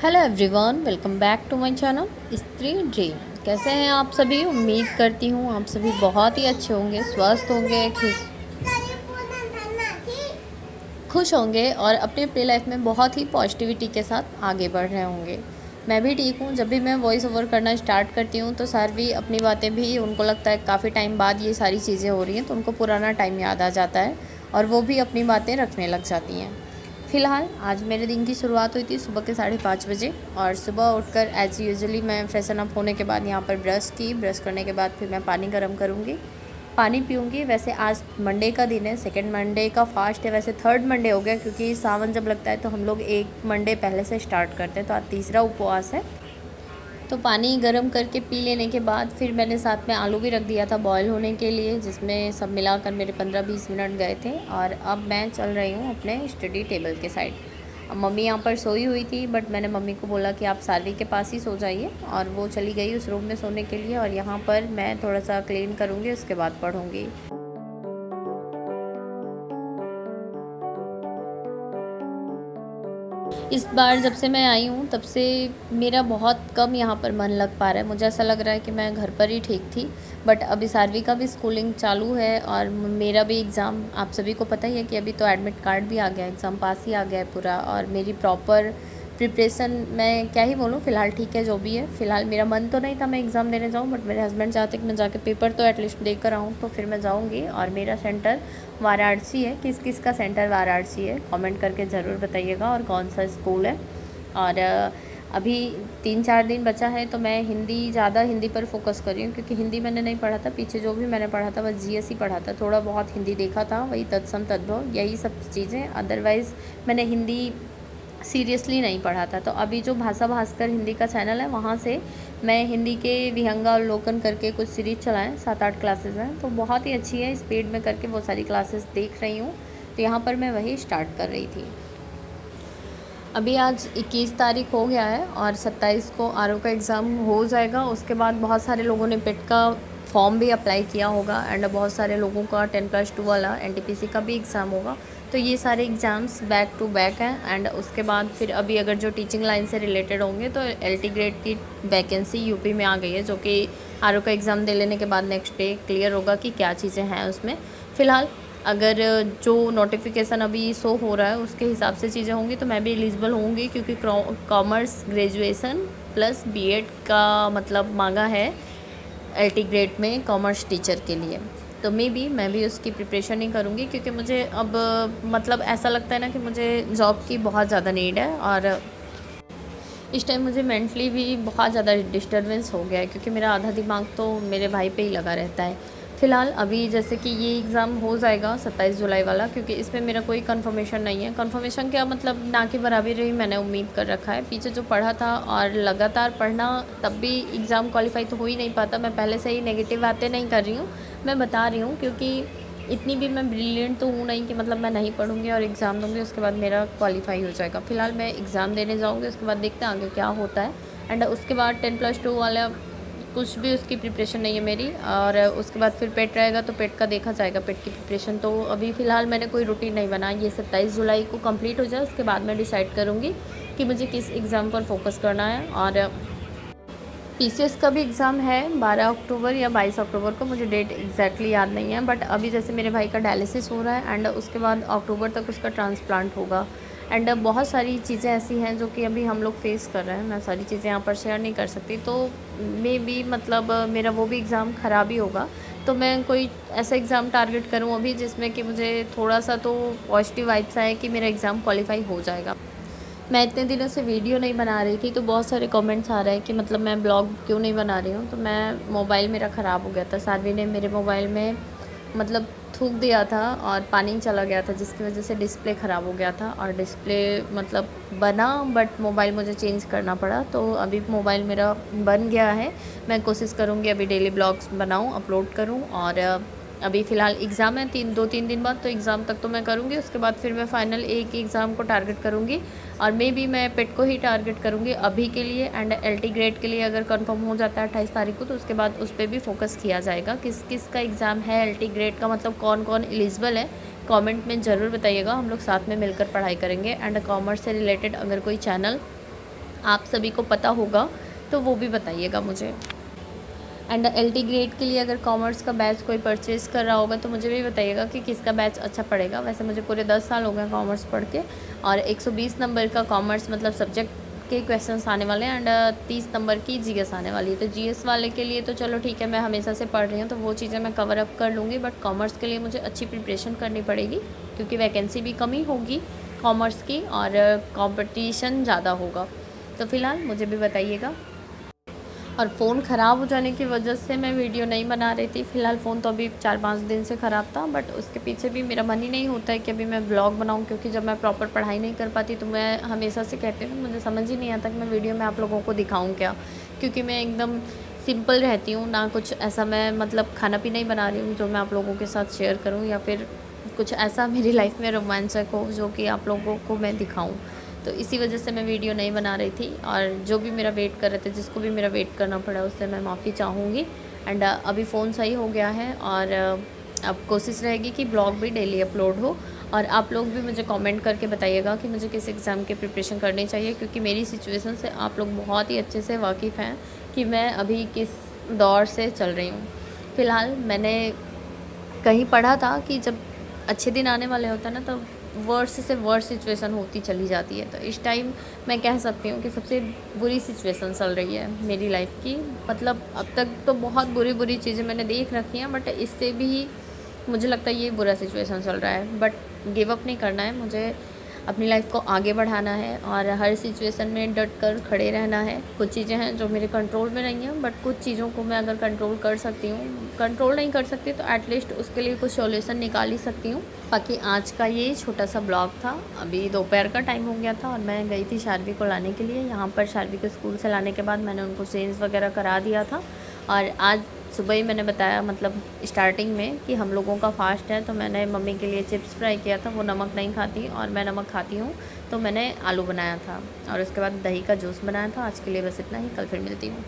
Hello everyone, welcome back to my channel Stree dream. कैसे हैं आप सभी? उम्मीद करती हूँ आप सभी बहुत ही अच्छे होंगे, स्वस्थ होंगे, खुश होंगे और अपनी अपनी लाइफ में बहुत ही पॉजिटिविटी के साथ आगे बढ़ रहे होंगे। मैं भी ठीक हूँ। जब भी मैं वॉइस ओवर करना स्टार्ट करती हूँ तो सर भी अपनी बातें भी उनको लगता है काफ़ी टाइम बाद ये सारी चीज़ें हो रही हैं तो उनको पुराना टाइम याद आ जाता है और वो भी अपनी बातें रखने लग जाती हैं। फ़िलहाल आज मेरे दिन की शुरुआत हुई थी सुबह के 5:30 बजे और सुबह उठकर एज़ यूजुअली मैं फ्रेशन अप होने के बाद यहाँ पर ब्रश करने के बाद फिर मैं पानी गर्म करूँगी, पानी पीऊँगी। वैसे आज मंडे का दिन है, सेकंड मंडे का फास्ट है। वैसे थर्ड मंडे हो गया क्योंकि सावन जब लगता है तो हम लोग एक मंडे पहले से स्टार्ट करते हैं, तो आज तीसरा उपवास है। तो पानी गर्म करके पी लेने के बाद फिर मैंने साथ में आलू भी रख दिया था बॉईल होने के लिए, जिसमें सब मिलाकर मेरे 15-20 मिनट गए थे। और अब मैं चल रही हूँ अपने स्टडी टेबल के साइड। अब मम्मी यहाँ पर सोई हुई थी बट मैंने मम्मी को बोला कि आप सारवी के पास ही सो जाइए, और वो चली गई उस रूम में सोने के लिए। और यहाँ पर मैं थोड़ा सा क्लीन करूँगी, उसके बाद पढ़ूँगी। इस बार जब से मैं आई हूँ तब से मेरा बहुत कम यहाँ पर मन लग पा रहा है। मुझे ऐसा लग रहा है कि मैं घर पर ही ठीक थी, बट अभी सारवी का भी स्कूलिंग चालू है और मेरा भी एग्ज़ाम, आप सभी को पता ही है कि अभी तो एडमिट कार्ड भी आ गया, एग्ज़ाम पास ही आ गया है पूरा। और मेरी प्रॉपर प्रिपरेशन, मैं क्या ही बोलूँ, फ़िलहाल ठीक है जो भी है। फ़िलहाल मेरा मन तो नहीं था मैं एग्ज़ाम देने जाऊँ, बट मेरे हस्बैंड चाहते कि मैं जाके पेपर तो एटलीस्ट दे कर आऊँ, तो फिर मैं जाऊँगी। और मेरा सेंटर वाराणसी है। किस किस का सेंटर वाराणसी है कमेंट करके ज़रूर बताइएगा, और कौन सा स्कूल है। और अभी 3-4 दिन बचा है तो मैं ज़्यादा हिंदी पर फोकस कर रही हूँ, क्योंकि हिंदी मैंने नहीं पढ़ा था। पीछे जो भी मैंने पढ़ा था बस जीएस ही पढ़ा था, थोड़ा बहुत हिंदी देखा था, वही तत्सम तद्भव यही सब चीज़ें। अदरवाइज़ मैंने हिंदी सीरियसली नहीं पढ़ा था। तो अभी जो भाषा भास्कर हिंदी का चैनल है वहाँ से मैं हिंदी के विहंगावलोकन करके कुछ सीरीज़ चलाएँ, 7-8 क्लासेस हैं, तो बहुत ही अच्छी है। स्पीड में करके वो सारी क्लासेस देख रही हूँ, तो यहाँ पर मैं वही स्टार्ट कर रही थी। अभी आज 21 तारीख हो गया है और 27 को आरओ का एग्ज़ाम हो जाएगा। उसके बाद बहुत सारे लोगों ने पेट का फॉर्म भी अप्लाई किया होगा, एंड बहुत सारे लोगों का 10+2 वाला एनटीपीसी का भी एग्ज़ाम होगा। तो ये सारे एग्ज़ाम्स बैक टू बैक हैं। एंड उसके बाद फिर अभी अगर जो टीचिंग लाइन से रिलेटेड होंगे तो एलटी ग्रेड की वैकेंसी यूपी में आ गई है, जो कि आरओ का एग्ज़ाम दे लेने के बाद नेक्स्ट डे क्लियर होगा कि क्या चीज़ें हैं उसमें। फ़िलहाल अगर जो नोटिफिकेशन अभी शो हो रहा है उसके हिसाब से चीज़ें होंगी तो मैं भी एलिजिबल होंगी, क्योंकि कॉमर्स ग्रेजुएशन प्लस बीएड का मतलब मांगा है एलटी ग्रेड में कॉमर्स टीचर के लिए। तो मैं भी उसकी प्रिपरेशन ही करूँगी, क्योंकि मुझे अब मतलब ऐसा लगता है ना कि मुझे जॉब की बहुत ज़्यादा नीड है। और इस टाइम मुझे मेंटली भी बहुत ज़्यादा डिस्टर्बेंस हो गया है, क्योंकि मेरा आधा दिमाग तो मेरे भाई पे ही लगा रहता है। फ़िलहाल अभी जैसे कि ये एग्ज़ाम हो जाएगा 27 जुलाई वाला, क्योंकि इसमें मेरा कोई कंफर्मेशन नहीं है। कंफर्मेशन क्या मतलब, ना के बराबर ही मैंने उम्मीद कर रखा है। पीछे जो पढ़ा था और लगातार पढ़ना, तब भी एग्ज़ाम क्वालिफाई तो हो ही नहीं पाता। मैं पहले से ही नेगेटिव बातें नहीं कर रही हूँ, मैं बता रही हूँ, क्योंकि इतनी भी मैं ब्रिलियंट तो हूँ नहीं कि मतलब मैं नहीं पढ़ूँगी और एग्ज़ाम दूँगी उसके बाद मेरा क्वालिफाई हो जाएगा। फ़िलहाल मैं एग्ज़ाम देने जाऊँगी, उसके बाद देखते हैं आगे क्या होता है। एंड उसके बाद 10+2 वाला कुछ भी उसकी प्रिपरेशन नहीं है मेरी। और उसके बाद फिर पेट रहेगा तो पेट का देखा जाएगा, पेट की प्रिपरेशन। तो अभी फ़िलहाल मैंने कोई रूटीन नहीं बनाया। ये 27 जुलाई को कंप्लीट हो जाए उसके बाद मैं डिसाइड करूँगी कि मुझे किस एग्ज़ाम पर फोकस करना है। और पीसीएस का भी एग्ज़ाम है 12 अक्टूबर या 22 अक्टूबर को, मुझे डेट एग्जैक्टली याद नहीं है। बट अभी जैसे मेरे भाई का डायलिसिस हो रहा है एंड उसके बाद अक्टूबर तक उसका ट्रांसप्लांट होगा। एंड बहुत सारी चीज़ें ऐसी हैं जो कि अभी हम लोग फेस कर रहे हैं। मैं सारी चीज़ें यहाँ पर शेयर नहीं कर सकती, तो मे बी मतलब मेरा वो भी एग्ज़ाम ख़राब ही होगा। तो मैं कोई ऐसा एग्ज़ाम टारगेट करूँ अभी जिसमें कि मुझे थोड़ा सा तो पॉजिटिव वाइब्स आए कि मेरा एग्ज़ाम क्वालिफाई हो जाएगा। मैं इतने दिनों से वीडियो नहीं बना रही थी, तो बहुत सारे कमेंट्स आ रहे हैं कि मतलब मैं ब्लॉग क्यों नहीं बना रही हूँ। तो मैं मोबाइल मेरा ख़राब हो गया था, सानवी ने मेरे मोबाइल में मतलब थूक दिया था और पानी चला गया था, जिसकी वजह से डिस्प्ले ख़राब हो गया था। और डिस्प्ले मतलब बना, बट मोबाइल मुझे चेंज करना पड़ा। तो अभी मोबाइल मेरा बन गया है। मैं कोशिश करूँगी अभी डेली ब्लॉग्स बनाऊँ, अपलोड करूँ। और अभी फ़िलहाल एग्ज़ाम है 2-3 दिन बाद, तो एग्ज़ाम तक तो मैं करूँगी। उसके बाद फिर मैं फ़ाइनल एक एग्ज़ाम को टारगेट करूँगी, और मे बी मैं पेट को ही टारगेट करूँगी अभी के लिए। एंड एलटी ग्रेड के लिए अगर कंफर्म हो जाता है 28 तारीख को, तो उसके बाद उस पर भी फोकस किया जाएगा। किस किस का एग्ज़ाम है एलटी ग्रेड का, मतलब कौन कौन एलिजिबल है, कमेंट में ज़रूर बताइएगा। हम लोग साथ में मिलकर पढ़ाई करेंगे। एंड कॉमर्स से रिलेटेड अगर कोई चैनल आप सभी को पता होगा तो वो भी बताइएगा मुझे। एंड LT ग्रेड के लिए अगर कॉमर्स का बैच कोई परचेज़ कर रहा होगा तो मुझे भी बताइएगा कि किसका बैच अच्छा पड़ेगा। वैसे मुझे पूरे 10 साल हो गए कॉमर्स पढ़ के, और 120 नंबर का कॉमर्स मतलब सब्जेक्ट के क्वेश्चंस आने वाले हैं, एंड 30 नंबर की GS आने वाली है। तो GS वाले के लिए तो चलो ठीक है, मैं हमेशा से पढ़ रही हूँ तो वो चीज़ें मैं कवर अप कर लूँगी, बट कॉमर्स के लिए मुझे अच्छी प्रिपरेशन करनी पड़ेगी क्योंकि वैकेंसी भी कम ही होगी कॉमर्स की और कॉम्पिटिशन ज़्यादा होगा। तो फ़िलहाल मुझे भी बताइएगा। और फ़ोन ख़राब हो जाने की वजह से मैं वीडियो नहीं बना रही थी। फ़िलहाल फ़ोन तो अभी 4-5 दिन से ख़राब था, बट उसके पीछे भी मेरा मन ही नहीं होता है कि अभी मैं व्लॉग बनाऊं, क्योंकि जब मैं प्रॉपर पढ़ाई नहीं कर पाती तो मैं हमेशा से कहती हूँ मुझे समझ ही नहीं आता कि मैं वीडियो में आप लोगों को दिखाऊँ क्या, क्योंकि मैं एकदम सिंपल रहती हूँ ना, कुछ ऐसा मैं मतलब खाना पीना ही बना रही हूँ जो मैं आप लोगों के साथ शेयर करूँ, या फिर कुछ ऐसा मेरी लाइफ में रोमांचक हो जो कि आप लोगों को मैं दिखाऊँ। तो इसी वजह से मैं वीडियो नहीं बना रही थी, और जो भी मेरा वेट कर रहे थे, जिसको भी मेरा वेट करना पड़ा, उससे मैं माफ़ी चाहूँगी। एंड अभी फ़ोन सही हो गया है, और अब कोशिश रहेगी कि ब्लॉग भी डेली अपलोड हो। और आप लोग भी मुझे कमेंट करके बताइएगा कि मुझे किस एग्ज़ाम की प्रिपरेशन करनी चाहिए, क्योंकि मेरी सिचुएशन से आप लोग बहुत ही अच्छे से वाकिफ़ हैं कि मैं अभी किस दौर से चल रही हूँ। फ़िलहाल मैंने कहीं पढ़ा था कि जब अच्छे दिन आने वाले होते हैं ना, तो वर्स्ट से वर्स्ट सिचुएशन होती चली जाती है। तो इस टाइम मैं कह सकती हूँ कि सबसे बुरी सिचुएशन चल रही है मेरी लाइफ की। मतलब अब तक तो बहुत बुरी बुरी चीज़ें मैंने देख रखी हैं, बट इससे भी मुझे लगता है ये बुरा सिचुएशन चल रहा है। बट गिव अप नहीं करना है, मुझे अपनी लाइफ को आगे बढ़ाना है और हर सिचुएशन में डट कर खड़े रहना है। कुछ चीज़ें हैं जो मेरे कंट्रोल में नहीं हैं, बट कुछ चीज़ों को मैं अगर कंट्रोल कर सकती हूँ, कंट्रोल नहीं कर सकती तो एटलीस्ट उसके लिए कुछ सॉल्यूशन निकाल ही सकती हूँ। बाकी आज का ये छोटा सा ब्लॉग था। अभी दोपहर का टाइम हो गया था और मैं गई थी शार्वी को लाने के लिए। यहाँ पर शार्वी को स्कूल से लाने के बाद मैंने उनको चेंज वगैरह करा दिया था, और आज सुबह ही मैंने बताया मतलब स्टार्टिंग में कि हम लोगों का फास्ट है, तो मैंने मम्मी के लिए चिप्स फ्राई किया था। वो नमक नहीं खाती और मैं नमक खाती हूँ, तो मैंने आलू बनाया था, और उसके बाद दही का जूस बनाया था। आज के लिए बस इतना ही, कल फिर मिलती हूँ।